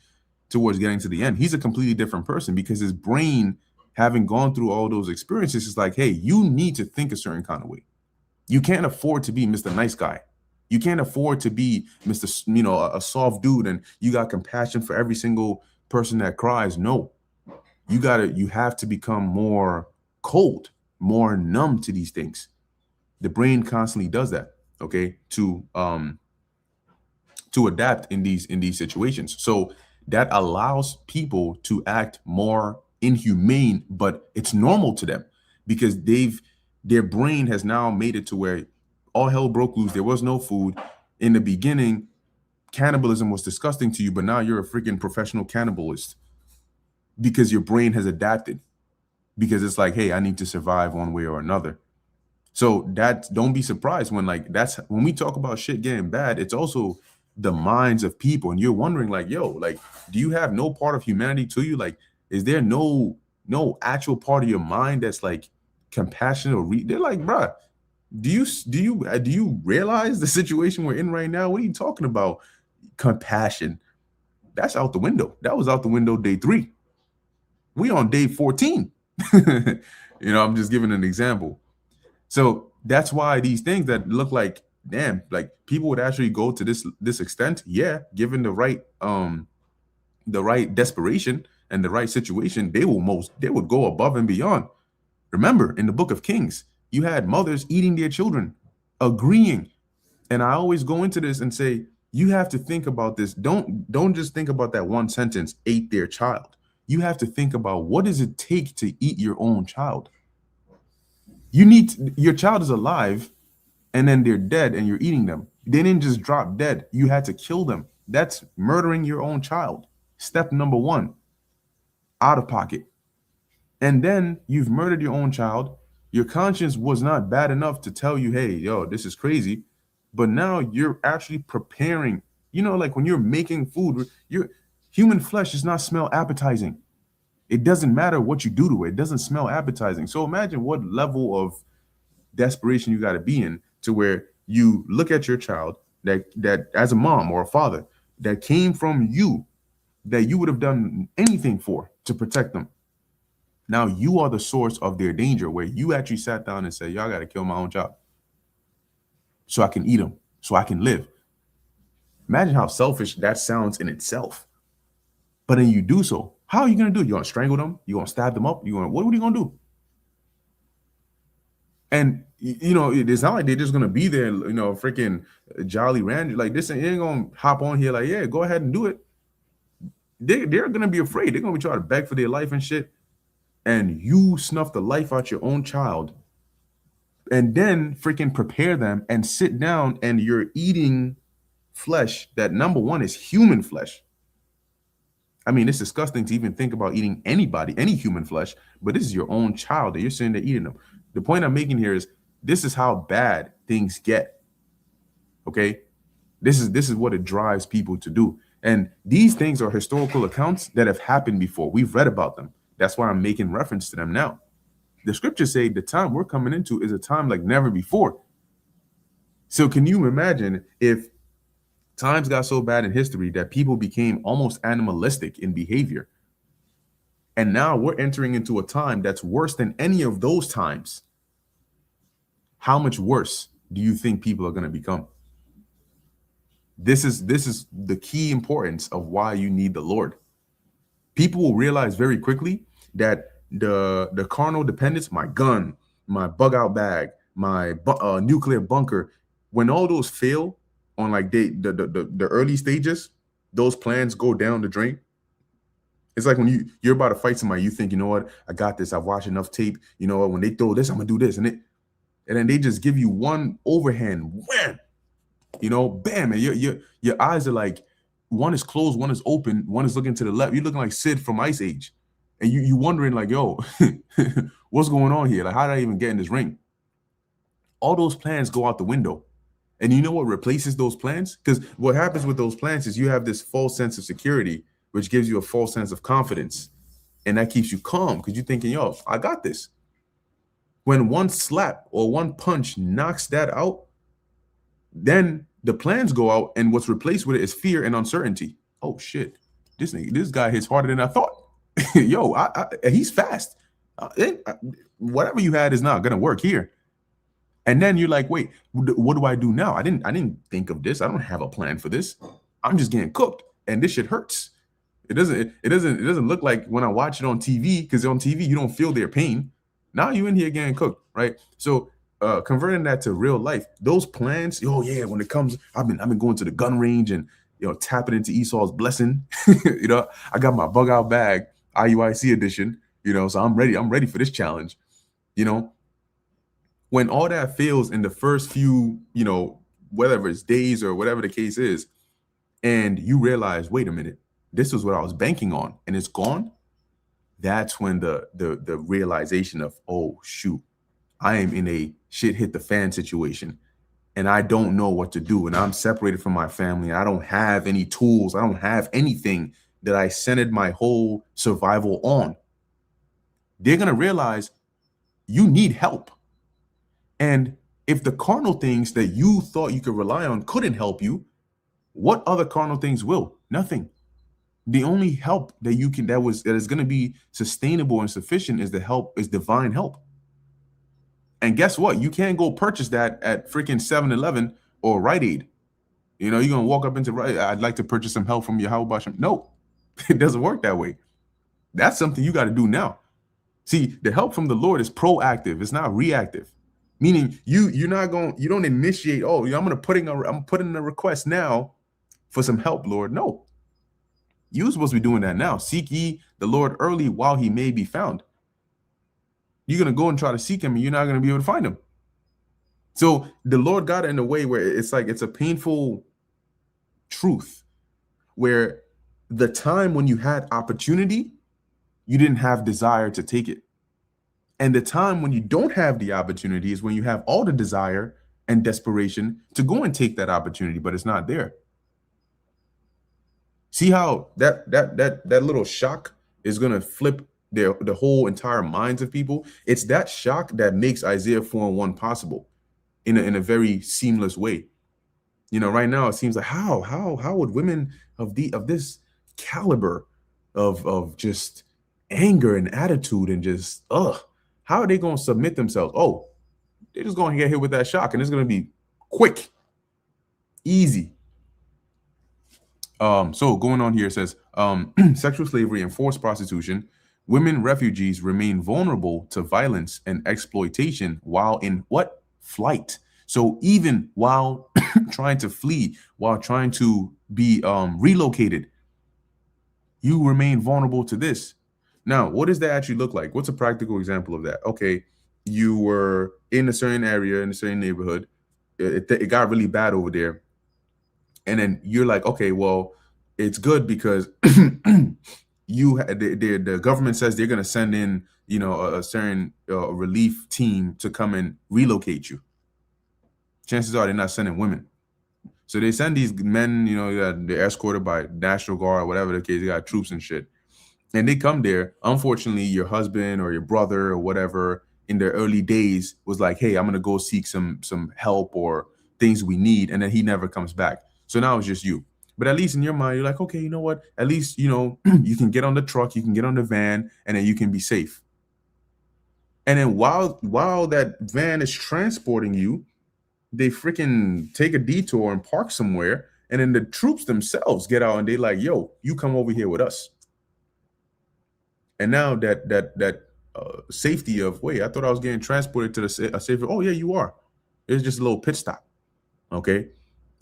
towards getting to the end, he's a completely different person, because his brain, having gone through all those experiences, is like, hey, you need to think a certain kind of way. You can't afford to be Mr. Nice Guy. You can't afford to be Mr. A soft dude and you got compassion for every single person that cries. No, you have to become more cold, more numb to these things. The brain constantly does that, okay, to adapt in these situations. So that allows people to act more inhumane, but it's normal to them, because their brain has now made it to where all hell broke loose. There was no food. In the beginning, cannibalism was disgusting to you, but now you're a freaking professional cannibalist because your brain has adapted, because it's like, hey, I need to survive one way or another. So that, don't be surprised when, like, that's when we talk about shit getting bad, it's also the minds of people. And you're wondering, like, yo, like, do you have no part of humanity to you? Like, is there no actual part of your mind that's like compassionate or they're like, bruh, do you realize the situation we're in right now? What are you talking about? Compassion. That's out the window. That was out the window day 3. We on day 14. I'm just giving an example. So that's why these things that look like, damn, like people would actually go to this extent, yeah, given the right desperation and the right situation, they would go above and beyond. Remember, in the book of Kings, you had mothers eating their children, agreeing. And I always go into this and say, you have to think about this. Don't just think about that one sentence, ate their child. You have to think about, what does it take to eat your own child? Your child is alive and then they're dead and you're eating them. They didn't just drop dead. You had to kill them. That's murdering your own child. Step number 1, out of pocket. And then you've murdered your own child. Your conscience was not bad enough to tell you, hey, yo, this is crazy. But now you're actually preparing, like when you're making food, your human flesh does not smell appetizing. It doesn't matter what you do to it. It doesn't smell appetizing. So imagine what level of desperation you got to be in to where you look at your child that as a mom or a father that came from you, that you would have done anything for to protect them. Now you are the source of their danger, where you actually sat down and said, y'all got to kill my own child so I can eat them, so I can live. Imagine how selfish that sounds in itself. But then you do so. How are you going to do it? You're going to strangle them? You're going to stab them up? What are you going to do? And, it's not like they're just going to be there, freaking Jolly Rancher. Like, this ain't going to hop on here like, yeah, go ahead and do it. They're going to be afraid. They're going to be trying to beg for their life and shit. And you snuff the life out your own child and then freaking prepare them and sit down and you're eating flesh that, number one, is human flesh. I mean, it's disgusting to even think about eating any human flesh, but this is your own child that you're sitting there eating them. The point I'm making here is, this is how bad things get. Okay? This is what it drives people to do. And these things are historical accounts that have happened before. We've read about them. That's why I'm making reference to them now. The scriptures say the time we're coming into is a time like never before. So can you imagine if times got so bad in history that people became almost animalistic in behavior, and now we're entering into a time that's worse than any of those times? How much worse do you think people are going to become? This is the key importance of why you need the Lord. People will realize very quickly that the carnal dependence, my gun, my bug out bag, my nuclear bunker, when all those fail on like the early stages, those plans go down the drain. It's like when you're about to fight somebody, you think, you know what, I got this. I've watched enough tape. You know what, when they throw this, I'm gonna do this, and then they just give you one overhand, wham, bam, and your eyes are like, one is closed, one is open, one is looking to the left. You're looking like Sid from Ice Age, and you wondering like, yo, what's going on here? Like, how did I even get in this ring? All those plans go out the window. And you know what replaces those plans? Because what happens with those plans is you have this false sense of security, which gives you a false sense of confidence. And that keeps you calm because you're thinking, yo, I got this. When one slap or one punch knocks that out, then the plans go out, and what's replaced with it is fear and uncertainty. Oh shit, this guy hits harder than I thought. Yo, he's fast. Whatever you had is not gonna work here. And then you're like, wait, what do I do now? I didn't think of this. I don't have a plan for this. I'm just getting cooked, and this shit hurts. It doesn't look like when I watch it on TV, because on TV you don't feel their pain. Now you in here getting cooked, right? So converting that to real life, those plans, oh yeah, when it comes, I've been going to the gun range and tapping into Esau's blessing. I got my bug out bag, IUIC edition, so I'm ready for this challenge. When all that fails in the first few, whether it's days or whatever the case is, and you realize, wait a minute, this is what I was banking on and it's gone. That's when the realization of, oh shoot, I am in a shit hit the fan situation and I don't know what to do, and I'm separated from my family. I don't have any tools. I don't have anything that I centered my whole survival on. They're going to realize you need help. And if the carnal things that you thought you could rely on couldn't help you, what other carnal things will? Nothing. The only help that you can that is going to be sustainable and sufficient is divine help. And guess what? You can't go purchase that at freaking 7-Eleven or Rite Aid. You know, you're going to walk up into Rite. I'd like to purchase some help from you. How about you? No, it doesn't work that way. That's something you got to do now. See, the help from the Lord is proactive. It's not reactive. Meaning you don't initiate, oh, I'm putting in a request now for some help, Lord. No. You're supposed to be doing that now. Seek ye the Lord early while he may be found. You're going to go and try to seek him and you're not going to be able to find him. So the Lord got it in a way where it's like it's a painful truth where the time when you had opportunity, you didn't have desire to take it. And the time when you don't have the opportunity is when you have all the desire and desperation to go and take that opportunity, but it's not there. See how that little shock is going to flip the whole entire minds of people? It's that shock that makes Isaiah 4:1 possible in a very seamless way. You know, right now it seems like how would women of this caliber of just anger and attitude and just how are they going to submit themselves? Oh, they're just going to get hit with that shock and it's going to be quick, easy. So going on here, it says sexual slavery and forced prostitution. Women refugees remain vulnerable to violence and exploitation while in what? Flight. So even while trying to flee, while trying to be relocated, you remain vulnerable to this. Now, what does that actually look like? What's a practical example of that? Okay, you were in a certain area, in a certain neighborhood. It got really bad over there. And then you're like, okay, well, it's good because the government says they're going to send in, you know, a certain relief team to come and relocate you. Chances are they're not sending women. So they send these men, you know, they're escorted by National Guard or whatever the case. They got troops and shit. And they come there. Unfortunately, your husband or your brother or whatever in their early days was like, hey, I'm going to go seek some help or things we need. And then he never comes back. So now it's just you. But at least in your mind, you're like, okay, you know what? At least, you know, you can get on the truck, you can get on the van, and then you can be safe. And then while that van is transporting you, they freaking take a detour and park somewhere. And then the troops themselves get out and they like, yo, you come over here with us. And now that safety of, wait, I thought I was getting transported to a safer. Oh, yeah, you are. It's just a little pit stop. Okay.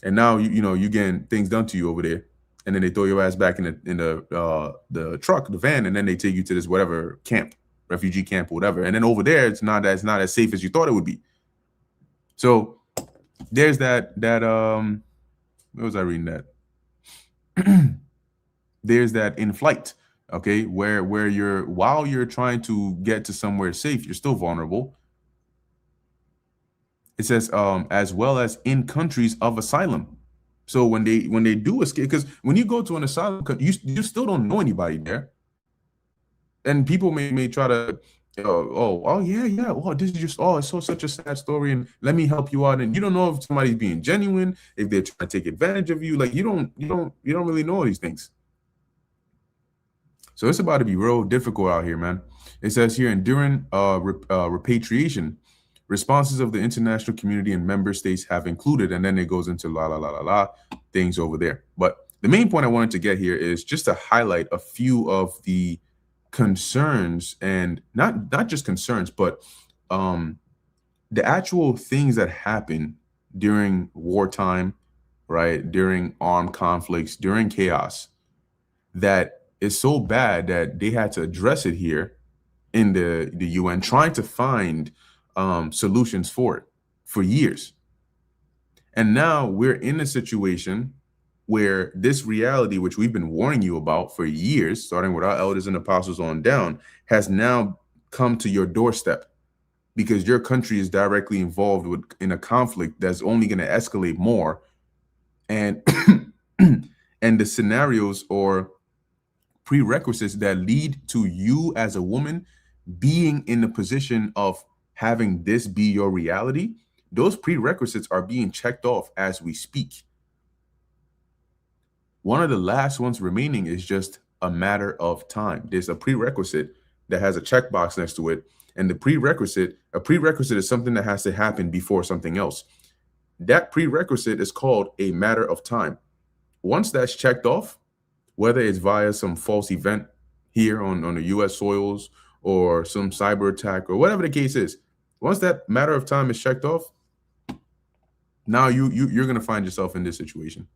And now you getting things done to you over there, and then they throw your ass back in the truck, the van, and then they take you to this whatever camp, refugee camp or whatever. And then over there, it's not as safe as you thought it would be. So there's that where was I reading that? There's that in flight, okay, where while you're trying to get to somewhere safe, you're still vulnerable. It says, as well as in countries of asylum. So when they do escape, because when you go to an asylum, you still don't know anybody there, and people may try to, oh yeah, oh this is just it's such a sad story, and let me help you out, and you don't know if somebody's being genuine, if they're trying to take advantage of you. Like you don't really know these things. So it's about to be real difficult out here, man. It says here, enduring repatriation. Responses of the international community and member states have included, and then it goes into things over there. But the main point I wanted to get here is just to highlight a few of the concerns, and not just concerns, but the actual things that happen during wartime, right? During armed conflicts, during chaos, that is so bad that they had to address it here in the UN, trying to find solutions for it for years. And now we're in a situation where this reality, which we've been warning you about for years, starting with our elders and apostles on down, has now come to your doorstep. because your country is directly involved in a conflict that's only going to escalate more. And and the scenarios or prerequisites that lead to you as a woman being in the position of having this be your reality, those prerequisites are being checked off as we speak. One of the last ones remaining is just a matter of time. There's a prerequisite that has a checkbox next to it. And a prerequisite is something that has to happen before something else. That prerequisite is called a matter of time. Once that's checked off, whether it's via some false event here on the US soils or some cyber attack or whatever the case is, once that matter of time is checked off, now you're going to find yourself in this situation.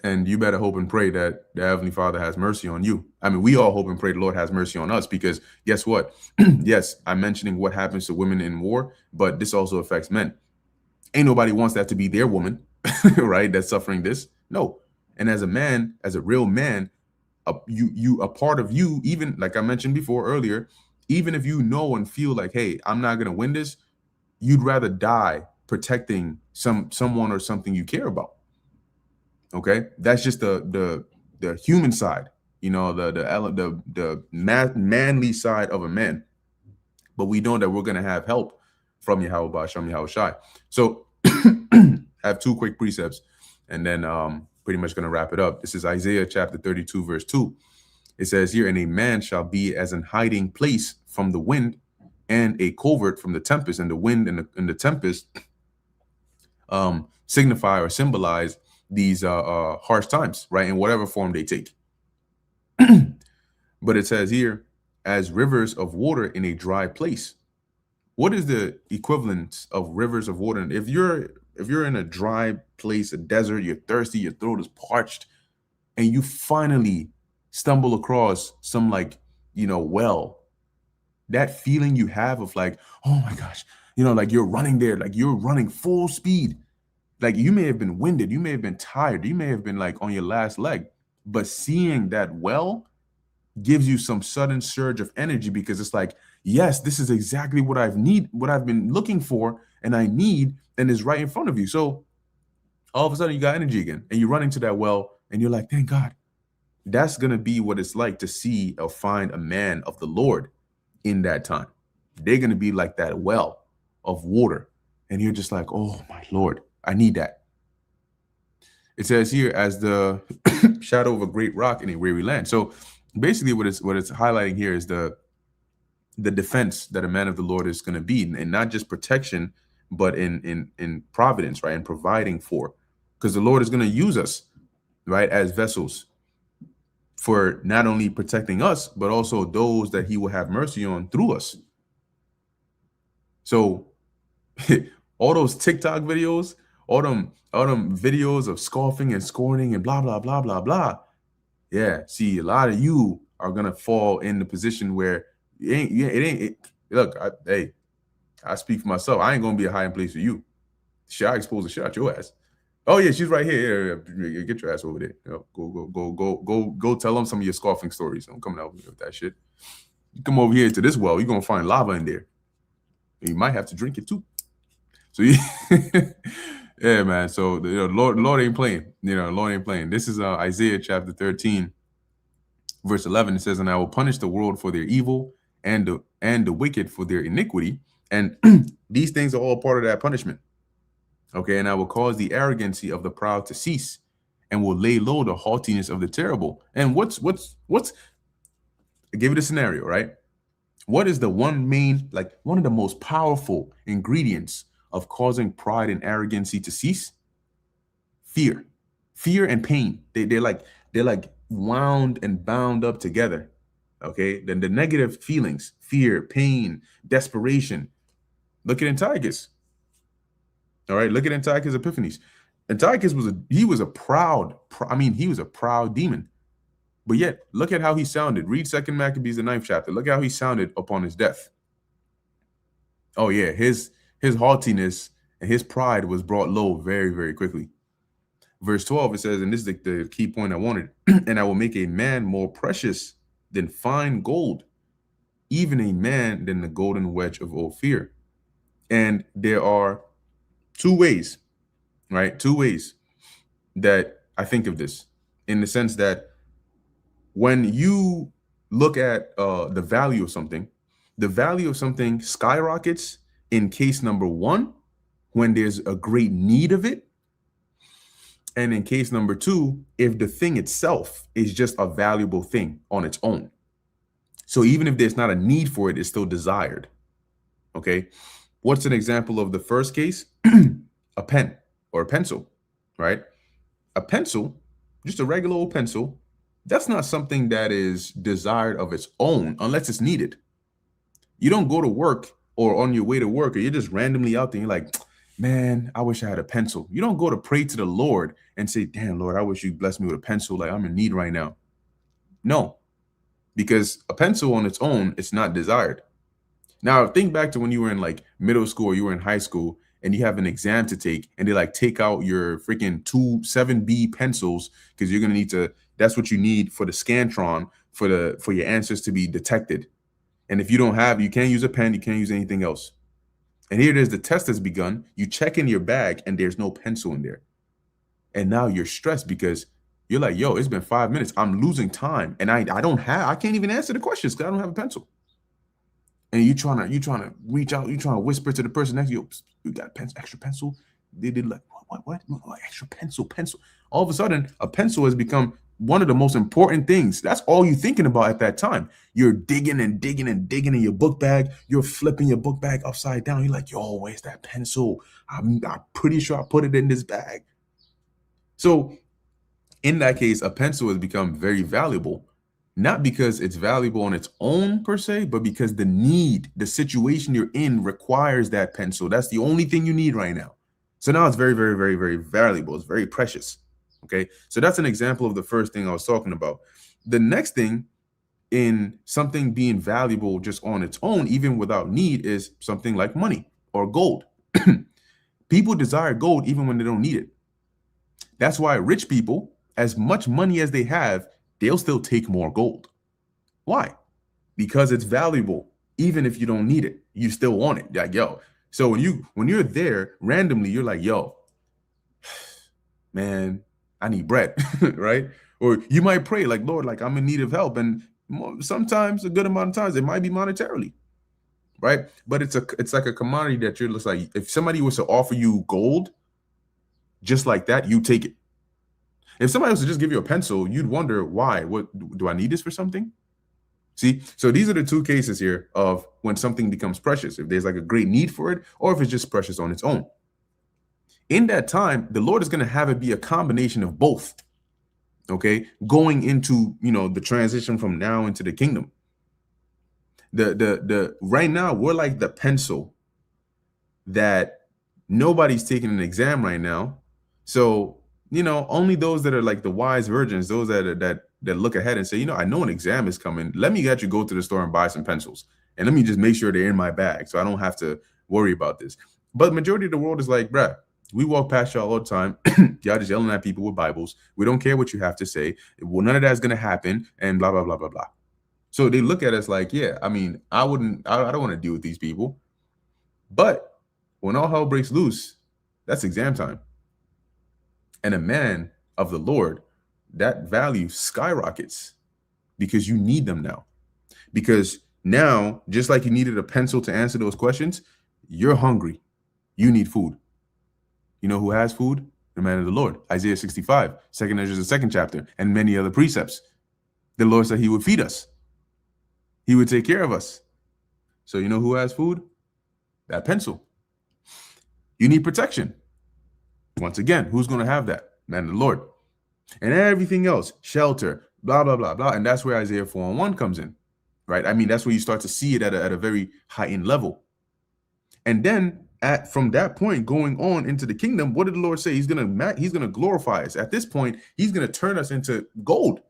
And you better hope and pray that the Heavenly Father has mercy on you. I mean, we all hope and pray the Lord has mercy on us, because guess what? Yes, I'm mentioning what happens to women in war, but this also affects men. Ain't nobody wants that to be their woman, right? That's suffering this. No. And as a man, as a real man, a part of you, even like I mentioned before earlier, even if you know and feel like, hey, I'm not going to win this, you'd rather die protecting someone or something you care about. Okay, that's just the human side, you know, the manly side of a man. But we know that we're gonna have help from Yahweh Ba'Shem Yahweh Shai. So I have two quick precepts, and then pretty much gonna wrap it up. This is Isaiah chapter 32, verse 2. It says here, "And a man shall be as an hiding place from the wind, and a covert from the tempest." And the wind and the tempest signify or symbolize these harsh times, right? In whatever form they take. But it says here, as rivers of water in a dry place. What is the equivalent of rivers of water? If you're in a dry place, a desert, you're thirsty, your throat is parched, and you finally stumble across some, like, you know, well, that feeling you have of like, oh my gosh, you know, like you're running there, like you're running full speed. Like you may have been winded, you may have been tired, you may have been like on your last leg, but seeing that well gives you some sudden surge of energy, because it's like, yes, this is exactly what what I've been looking for, and I need, and is right in front of you. So all of a sudden you got energy again, and you're running to that well, and you're like, thank God. That's gonna be what it's like to see or find a man of the Lord in that time. They're gonna be like that well of water, and you're just like, oh my Lord, I need that. It says here, as the shadow of a great rock in a weary land. So basically what it's highlighting here is the defense that a man of the Lord is going to be, and not just protection, but in providence, right? And providing for, because the Lord is going to use us, right, as vessels for not only protecting us, but also those that he will have mercy on through us. So all those TikTok videos, all them videos of scoffing and scorning and blah, blah, blah, blah, blah. Yeah, see, a lot of you are going to fall in the position where look, I speak for myself. I ain't going to be a hiding place for you. Shit, I expose the shit out your ass. Oh yeah, she's right here. Yeah, get your ass over there. You know, go tell them some of your scoffing stories. I'm coming out with that shit. You come over here to this well, you're going to find lava in there. And you might have to drink it too. So yeah, man. So the Lord ain't playing. You know, Lord ain't playing. This is Isaiah chapter 13, verse 11. It says, "And I will punish the world for their evil, and the wicked for their iniquity." And these things are all part of that punishment. Okay, "And I will cause the arrogancy of the proud to cease, and will lay low the haughtiness of the terrible." And what's give it a scenario, right? What is the one of the most powerful ingredients of causing pride and arrogancy to cease? Fear and pain. They're like wound and bound up together. Okay, then the negative feelings, fear, pain, desperation. Look at Antiochus. All right, look at Antiochus Epiphanes. Antiochus was a proud demon. But yet, look at how he sounded. Read 2 Maccabees, the 9th chapter. Look how he sounded upon his death. Oh yeah, his haughtiness and his pride was brought low very, very quickly. Verse 12, it says, and this is the key point I wanted, "And I will make a man more precious than fine gold, even a man than the golden wedge of Ophir. And there are two ways, right? Two ways that I think of this, in the sense that when you look at the value of something, the value of something skyrockets in case number one, when there's a great need of it. And in case number two, if the thing itself is just a valuable thing on its own. So even if there's not a need for it, it's still desired. Okay. What's an example of the first case? A pen or a pencil, right? A pencil, just a regular old pencil, that's not something that is desired of its own unless it's needed. You don't go to work or on your way to work, or you're just randomly out there. You're like, man, I wish I had a pencil. You don't go to pray to the Lord and say, damn, Lord, I wish you bless me with a pencil. Like, I'm in need right now. No, because a pencil on its own, it's not desired. Now, think back to when you were in like middle school, or you were in high school, and you have an exam to take, and they like take out your freaking 7B pencils because you're gonna need to. That's what you need for the Scantron for your answers to be detected. And if you don't have, you can't use a pen, you can't use anything else. And here it is, the test has begun. You check in your bag, and there's no pencil in there. And now you're stressed because you're like, yo, it's been 5 minutes. I'm losing time, and I can't even answer the questions because I don't have a pencil. And you're trying to reach out, you're trying to whisper to the person next to you, you got a extra pencil? They did like, what? No, extra pencil. All of a sudden, a pencil has become one of the most important things. That's all you're thinking about at that time. You're digging and digging and digging in your book bag. You're flipping your book bag upside down. You're like, yo, where's that pencil? I'm pretty sure I put it in this bag. So in that case, a pencil has become very valuable, not because it's valuable on its own per se, but because the need, the situation you're in requires that pencil. That's the only thing you need right now. So now it's very, very, very, very valuable. It's very precious. Okay. So that's an example of the first thing I was talking about. The next thing in something being valuable just on its own, even without need, is something like money or gold. People desire gold even when they don't need it. That's why rich people, as much money as they have, they'll still take more gold. Why? Because it's valuable. Even if you don't need it, you still want it. Like, yo. So when you're there randomly, you're like, yo, man, I need bread, right? Or you might pray like, Lord, like I'm in need of help. And sometimes, a good amount of times, it might be monetarily, right? But it's like a commodity that you're just like, if somebody was to offer you gold just like that, you take it. If somebody was to just give you a pencil, you'd wonder why. What do I need this for something? See, so these are the two cases here of when something becomes precious, if there's like a great need for it, or if it's just precious on its own. In that time, the Lord is going to have it be a combination of both. Okay, going into the transition from now into the kingdom. The right now we're like the pencil that nobody's taking an exam right now. So only those that are like the wise virgins, those that look ahead and say, I know an exam is coming. Let me actually go to the store and buy some pencils, and let me just make sure they're in my bag so I don't have to worry about this. But the majority of the world is like, bruh, we walk past y'all all the time. Y'all just yelling at people with Bibles. We don't care what you have to say. Well, none of that's gonna happen, and blah blah blah blah blah. So they look at us like, yeah, I mean, I don't want to deal with these people. But when all hell breaks loose, that's exam time. And a man of the Lord, that value skyrockets because you need them now. Because now, just like you needed a pencil to answer those questions, you're hungry. You need food. You know who has food? The man of the Lord. Isaiah 65, 2nd Ezra, the 2nd chapter, and many other precepts. The Lord said he would feed us. He would take care of us. So you know who has food? That pencil. You need protection. Once again, who's going to have that? Man of the Lord. And everything else, shelter, blah, blah, blah, blah. And that's where Isaiah 4:1 comes in, right? I mean, that's where you start to see it at a very heightened level. And then from that point going on into the kingdom, what did the Lord say? He's gonna glorify us. At this point, he's gonna turn us into gold.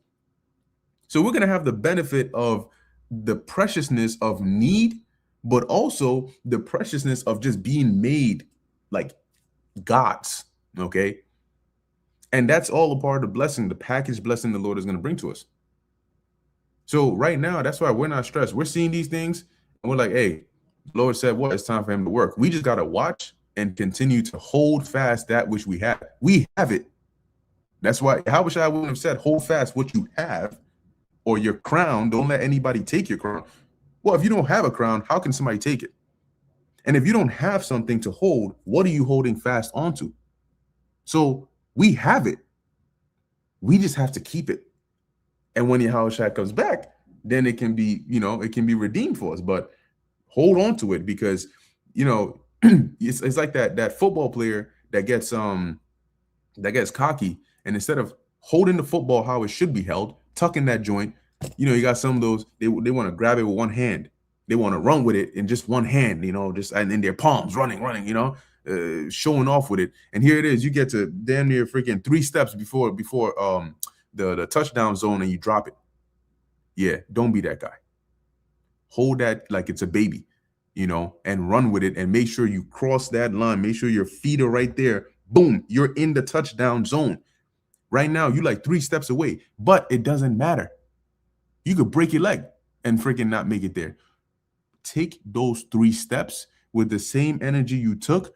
So we're gonna have the benefit of the preciousness of need, but also the preciousness of just being made like gods. Okay. And that's all a part of the blessing, the package blessing the Lord is going to bring to us. So right now, that's why we're not stressed. We're seeing these things and we're like, hey, the Lord said, what? It's time for him to work. We just got to watch and continue to hold fast that which we have. We have it. That's why, how wish I wouldn't have said, hold fast what you have, or your crown. Don't let anybody take your crown. Well, if you don't have a crown, how can somebody take it? And if you don't have something to hold, what are you holding fast onto? So we have it. We just have to keep it. And when Yahushua comes back, then it can be, it can be redeemed for us. But hold on to it, because, it's like that football player that gets cocky, and instead of holding the football how it should be held, tucking that joint, you got some of those, they want to grab it with one hand. They want to run with it in just one hand, just and in their palms, running, showing off with it. And here it is, you get to damn near freaking 3 steps before the touchdown zone, and you drop it. Yeah, don't be that guy. Hold that like it's a baby, and run with it, and make sure you cross that line. Make sure your feet are right there. Boom, you're in the touchdown zone. Right now, you're like 3 steps away, but it doesn't matter. You could break your leg and freaking not make it there. Take those 3 steps with the same energy you took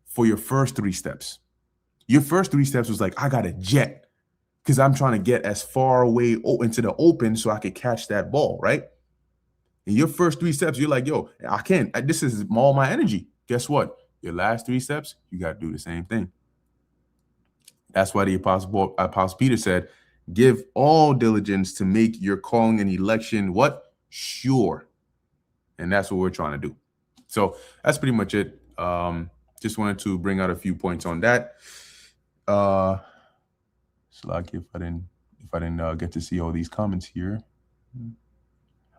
for your first 3 steps. Your first 3 steps was like, I got a jet because I'm trying to get as far away into the open so I could catch that ball, right? In your first 3 steps, you're like, yo, I can't. This is all my energy. Guess what? Your last 3 steps, you got to do the same thing. That's why the Apostle Peter said, give all diligence to make your calling and election what? Sure. And that's what we're trying to do. So that's pretty much it. Just wanted to bring out a few points on that. Like if I didn't get to see all these comments here.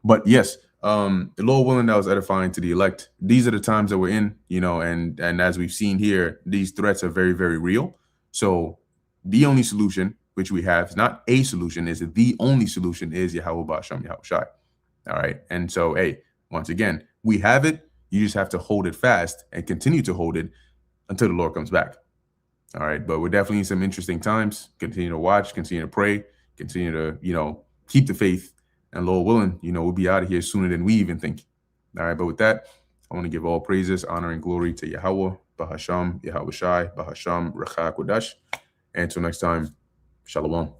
But yes, the Lord willing, that was edifying to the elect. These are the times that we're in, and as we've seen here, these threats are very, very real. So the only solution, which we have, is not a solution, is the only solution is Yahweh Ba'ashem Yahushai. All right. And so, hey, once again, we have it. You just have to hold it fast and continue to hold it until the Lord comes back. All right. But we're definitely in some interesting times. Continue to watch, continue to pray, continue to, keep the faith. And Lord willing, we'll be out of here sooner than we even think. All right. But with that, I want to give all praises, honor, and glory to Yahweh, Bahasham, Yahweh Shai, Bahasham, Recha Kodash. And until next time, Shalom.